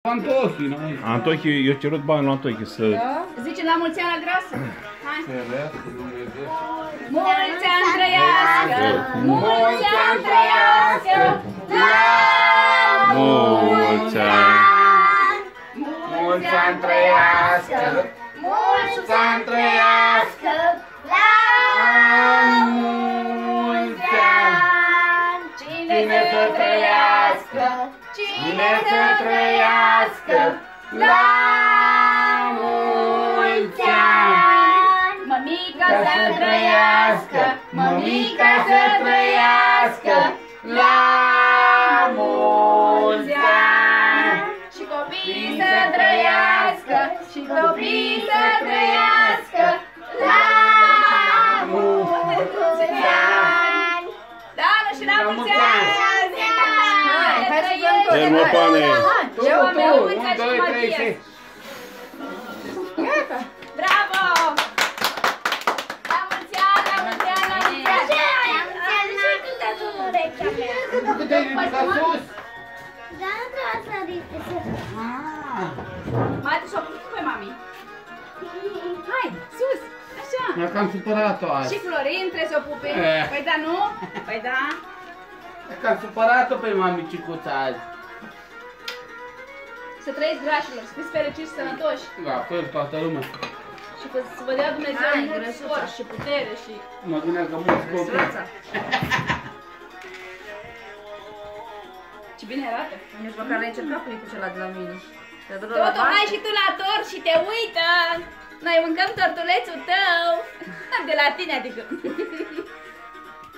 Antochi, eu cerut bani la Antochi să... Da? Zice la mulți ani la grasă. Hai. Mulți ani trăiască, mulți ani trăiască, la mulți ani! mulți ani trăiască, mulți ani trăiască, la mulți ani. Cine să trăiască, cine să trăiască, la mulți ani. Mămica să trăiască, mămica să trăiască, la mulți ani. Și copiii să trăiască, și copiii să trăiască, la mulți ani. Da, nu și la mulți ani. Hai să dăm tot. Termopane! Eu am eu uita și Matias. Gata. Bravo! La mulți ani, la mulți ani, la mulți ani. La mulți ani și cântați în urechea mea. Cât ai ridicat sus? Da, nu trebuie să ridice sus. Mati și-o pus pe mami. Hai, sus, așa. Mi-a cam supărat-o azi. Și Florin trebuie să o pupe. Păi da, nu? Păi da. Mi-a cam supărat-o pe mamicicuța azi. Să trăiți grașilor, să fiți fericiți și sănătoși. La fel, toată lumea. Și să vă dea Dumnezeu mult spor și putere și... Mă gândeam că mulți copii. Ce bine arată. Nici măcar n-ai încercat cu celălalt de la mine. Totul, hai și tu la tort și te uită. Noi mâncăm tortulețul tău. De la tine, adică.